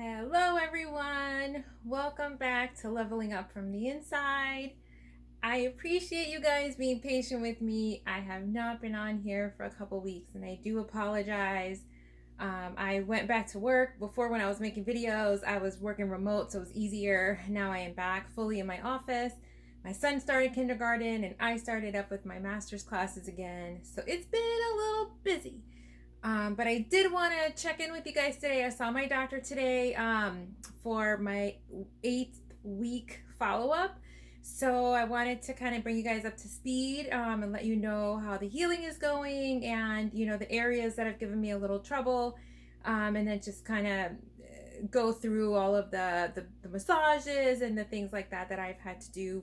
Hello, everyone. Welcome back to Leveling Up from the Inside. I appreciate you guys being patient with me. I have not been on here for a couple weeks, and I do apologize. I went back to work. Before, when I was making videos, I was working remote, so it was easier. Now I am back fully in my office. My son started kindergarten, and I started up with my master's classes again, so it's been a little busy. But I did want to check in with you guys today. I saw my doctor today for my 8th week follow-up. So I wanted to kind of bring you guys up to speed and let you know how the healing is going and, the areas that have given me a little trouble. And then just kind of go through all of the massages and the things like that I've had to do,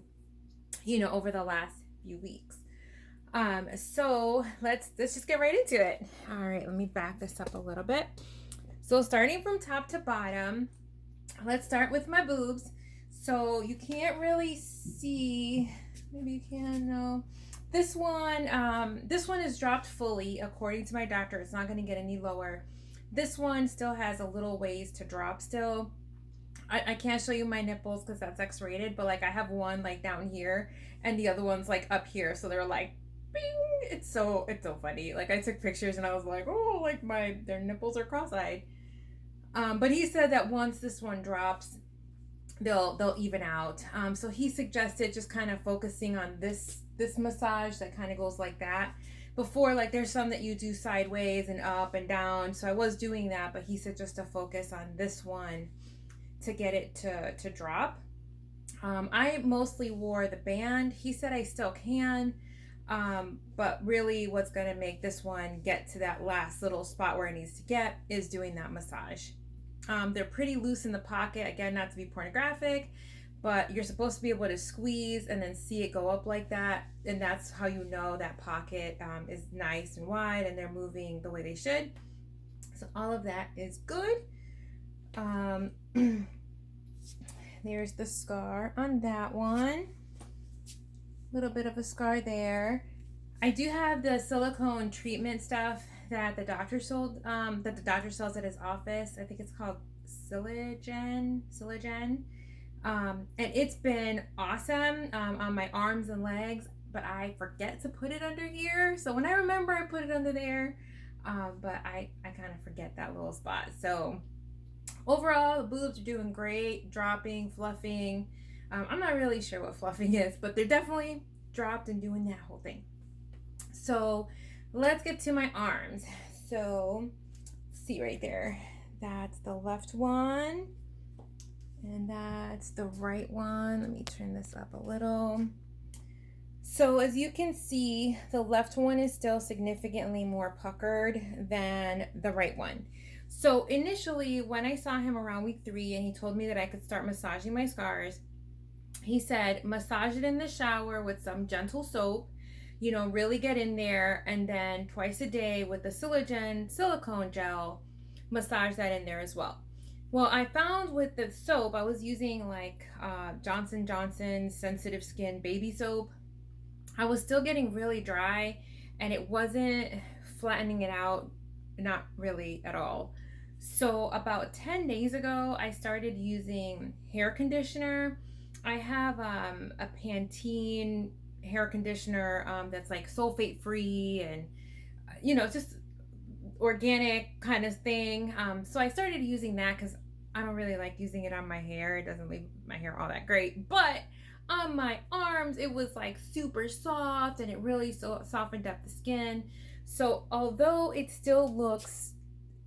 over the last few weeks. So let's just get right into it. All right, let me back this up a little bit. So starting from top to bottom, let's start with my boobs. So you can't really see, maybe you can, no. This one is dropped fully according to my doctor. It's not going to get any lower. This one still has a little ways to drop still. I can't show you my nipples because that's X-rated, but like I have one like down here and the other one's like up here. So they're like, bing. It's so funny. Like I took pictures and I was like, oh, like their nipples are cross-eyed. But he said that once this one drops, they'll even out. So he suggested just kind of focusing on this massage that kind of goes like that. Before, like there's some that you do sideways and up and down. So I was doing that, but he said just to focus on this one to get it to drop. I mostly wore the band. He said I still can. But really what's going to make this one get to that last little spot where it needs to get is doing that massage. They're pretty loose in the pocket. Again, not to be pornographic, but you're supposed to be able to squeeze and then see it go up like that. And that's how you know that pocket is nice and wide and they're moving the way they should. So all of that is good. There's the scar on that one. Little bit of a scar there. I do have the silicone treatment stuff that the doctor sold, that the doctor sells at his office. I think it's called Silogen. And it's been awesome on my arms and legs, but I forget to put it under here. So when I remember, I put it under there, but I kind of forget that little spot. So overall, the boobs are doing great, dropping, fluffing. I'm not really sure what fluffing is, but they're definitely dropped and doing that whole thing. So let's get to my arms. So see right there, that's the left one and that's the right one. Let me turn this up a little. So as you can see, the left one is still significantly more puckered than the right one. So initially when I saw him around week 3 and he told me that I could start massaging my scars, he said, massage it in the shower with some gentle soap, really get in there, and then twice a day with the silicone gel, massage that in there as well. Well, I found with the soap, I was using like Johnson & Johnson sensitive skin baby soap. I was still getting really dry and it wasn't flattening it out, not really at all. So about 10 days ago, I started using hair conditioner. I have a Pantene hair conditioner that's like sulfate free and just organic kind of thing. So I started using that because I don't really like using it on my hair. It doesn't leave my hair all that great, but on my arms it was like super soft and it really softened up the skin. So although it still looks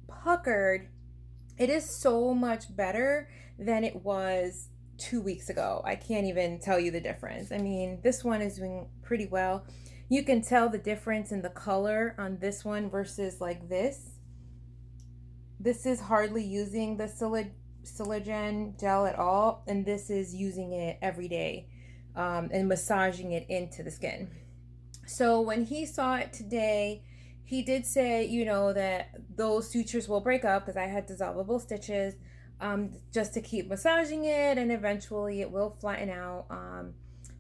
puckered, it is so much better than it was 2 weeks ago. I can't even tell you the difference. I mean, this one is doing pretty well. You can tell the difference in the color on this one versus like this. This is hardly using the Silogen gel at all, and this is using it every day and massaging it into the skin. So when he saw it today, he did say, that those sutures will break up because I had dissolvable stitches, just to keep massaging it, and eventually it will flatten out.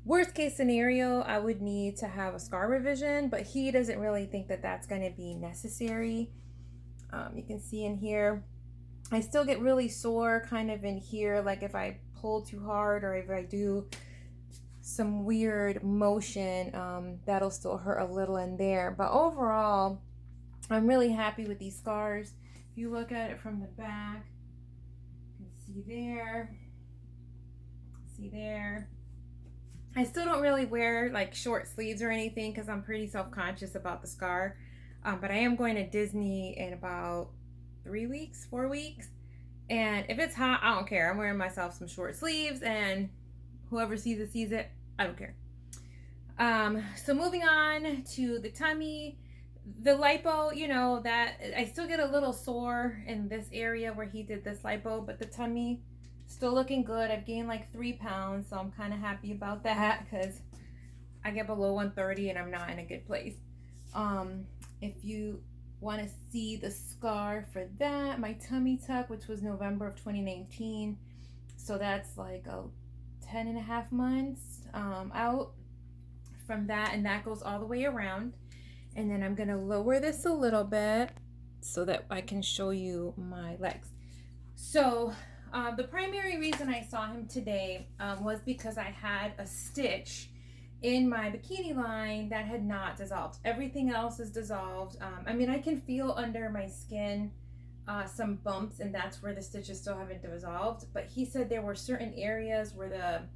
Worst case scenario, I would need to have a scar revision, but he doesn't really think that that's going to be necessary. You can see in here, I still get really sore kind of in here, like if I pull too hard or if I do some weird motion, that'll still hurt a little in there. But overall, I'm really happy with these scars. If you look at it from the back, you can see there, see there. I still don't really wear like short sleeves or anything because I'm pretty self-conscious about the scar. But I am going to Disney in about 3 weeks, 4 weeks. And if it's hot, I don't care. I'm wearing myself some short sleeves, and whoever sees it, sees it. I don't care. So moving on to the tummy. The lipo, you know, that I still get a little sore in this area where he did this lipo, but the tummy still looking good. I've gained like 3 pounds, so I'm kind of happy about that because I get below 130 and I'm not in a good place. If you want to see the scar for that, my tummy tuck, which was November of 2019, so that's like a 10.5 months out from that, and that goes all the way around. And then I'm gonna lower this a little bit so that I can show you my legs. So the primary reason I saw him today was because I had a stitch in my bikini line that had not dissolved. Everything else is dissolved. I mean, I can feel under my skin some bumps, and that's where the stitches still haven't dissolved. But he said there were certain areas where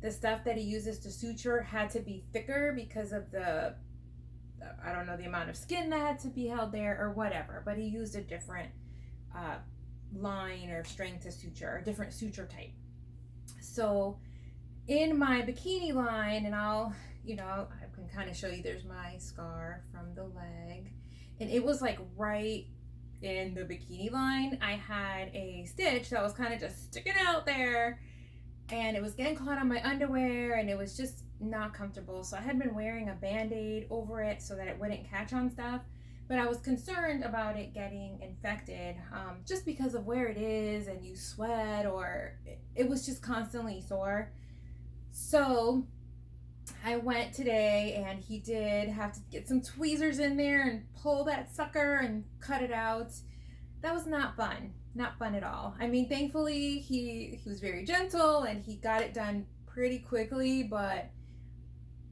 the stuff that he uses to suture had to be thicker because of the, I don't know, the amount of skin that had to be held there or whatever, but he used a different line or strength to suture, a different suture type. So in my bikini line, and I'll, you know, I can kind of show you, there's my scar from the leg, and it was like right in the bikini line. I had a stitch that was kind of just sticking out there, and it was getting caught on my underwear, and it was just not comfortable. So I had been wearing a band-aid over it so that it wouldn't catch on stuff, but I was concerned about it getting infected just because of where it is, and you sweat, or it was just constantly sore. So I went today, and he did have to get some tweezers in there and pull that sucker and cut it out. That was not fun. Not fun at all. I mean, thankfully he was very gentle and he got it done pretty quickly, but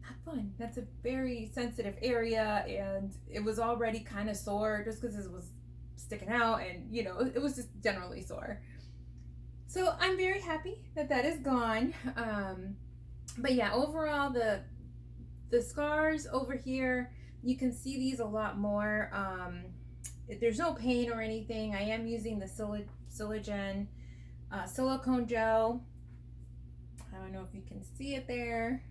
not fun. That's a very sensitive area, and it was already kind of sore just because it was sticking out, and you know, it was just generally sore. So I'm very happy that that is gone. But yeah, overall the scars over here, you can see these a lot more. There's no pain or anything. I am using the silicone gel. I don't know if you can see it there.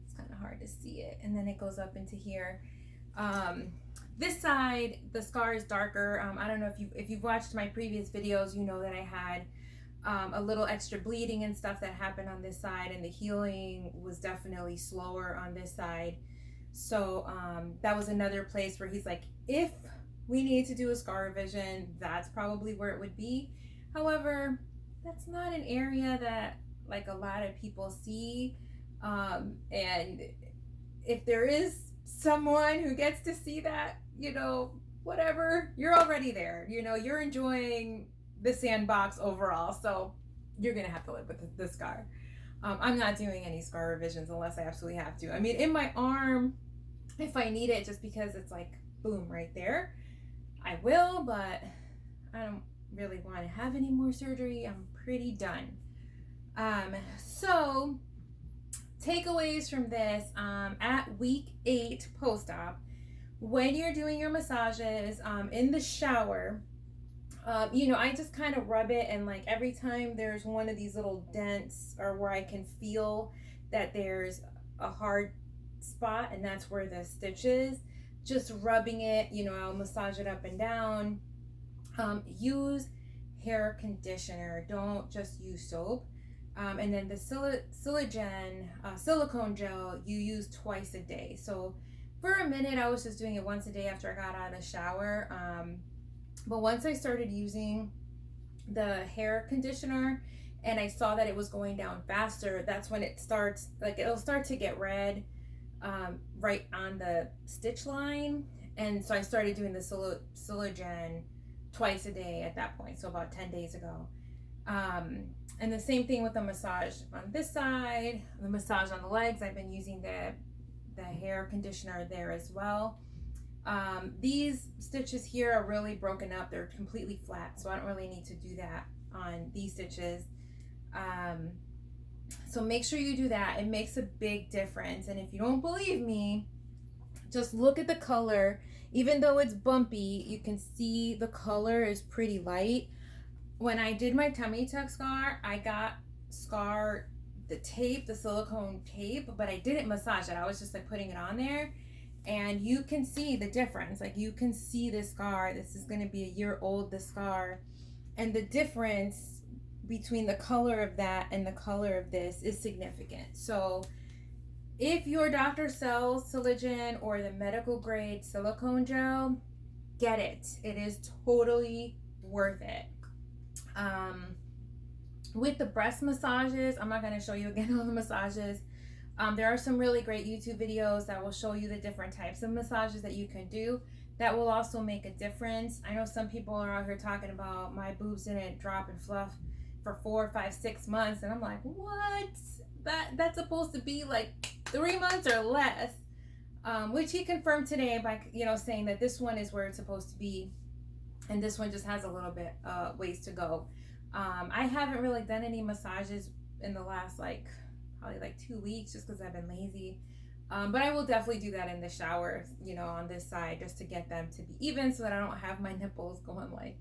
It's kind of hard to see it. And then it goes up into here. This side, the scar is darker. I don't know if you've watched my previous videos, you know that I had a little extra bleeding and stuff that happened on this side, and the healing was definitely slower on this side. So that was another place where he's like, if we need to do a scar revision, that's probably where it would be. However, that's not an area that like a lot of people see, and if there is someone who gets to see that, you know, whatever, you're already there, you know, you're enjoying the sandbox overall, so you're gonna have to live with the scar. I'm not doing any scar revisions unless I absolutely have to. I mean, in my arm, if I need it, just because it's like boom right there, I will, but I don't really want to have any more surgery. I'm pretty done. So takeaways from this, at week 8 post-op, when you're doing your massages in the shower, you know, I just kind of rub it, and like every time there's one of these little dents or where I can feel that there's a hard spot, and that's where the stitch is, just rubbing it, you know, I'll massage it up and down. Use hair conditioner, don't just use soap. And then the silicone gel you use twice a day. So for a minute I was just doing it once a day after I got out of the shower. But once I started using the hair conditioner and I saw that it was going down faster, that's when it starts, like it'll start to get red right on the stitch line. And so I started doing the silicone twice a day at that point, so about 10 days ago. And the same thing with the massage on this side, the massage on the legs. I've been using the hair conditioner there as well. These stitches here are really broken up. They're completely flat, so I don't really need to do that on these stitches. So make sure you do that. It makes a big difference. And if you don't believe me, just look at the color. Even though it's bumpy, you can see the color is pretty light. When I did my tummy tuck scar, I got the tape, the silicone tape, but I didn't massage it. I was just like putting it on there, and you can see the difference. Like, you can see the scar. This is going to be a year old, the scar, and the difference between the color of that and the color of this is significant. So if your doctor sells Silicone or the medical grade silicone gel, get it. It is totally worth it. With the breast massages, I'm not going to show you again all the massages. There are some really great YouTube videos that will show you the different types of massages that you can do that will also make a difference. I know some people are out here talking about my boobs didn't drop and fluff for 4, 5, 6 months, and I'm like, what? That's supposed to be like 3 months or less, which he confirmed today by saying that this one is where it's supposed to be, and this one just has a little bit ways to go. I haven't really done any massages in the last probably 2 weeks, just because I've been lazy. But I will definitely do that in the shower, on this side, just to get them to be even, so that I don't have my nipples going like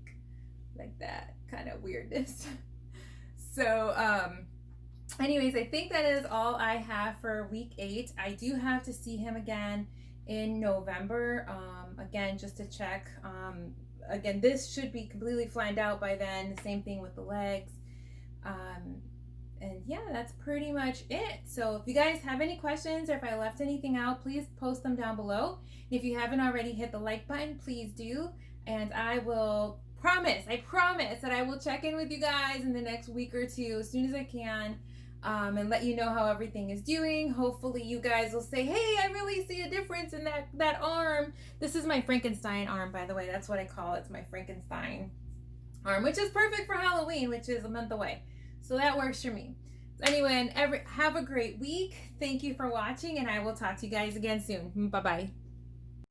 that kind of weirdness. So anyways, I think that is all I have for week 8. I do have to see him again in November, again, just to check. Again, this should be completely flattened out by then. The same thing with the legs. And yeah, that's pretty much it. So if you guys have any questions, or if I left anything out, please post them down below. And if you haven't already hit the like button, please do. And I will I promise that I will check in with you guys in the next week or two as soon as I can, and let you know how everything is doing. Hopefully you guys will say, hey, I really see a difference in that arm. This is my Frankenstein arm, by the way. That's what I call it. It's my Frankenstein arm, which is perfect for Halloween, which is a month away. So that works for me. So anyway, have a great week. Thank you for watching, and I will talk to you guys again soon. Bye-bye.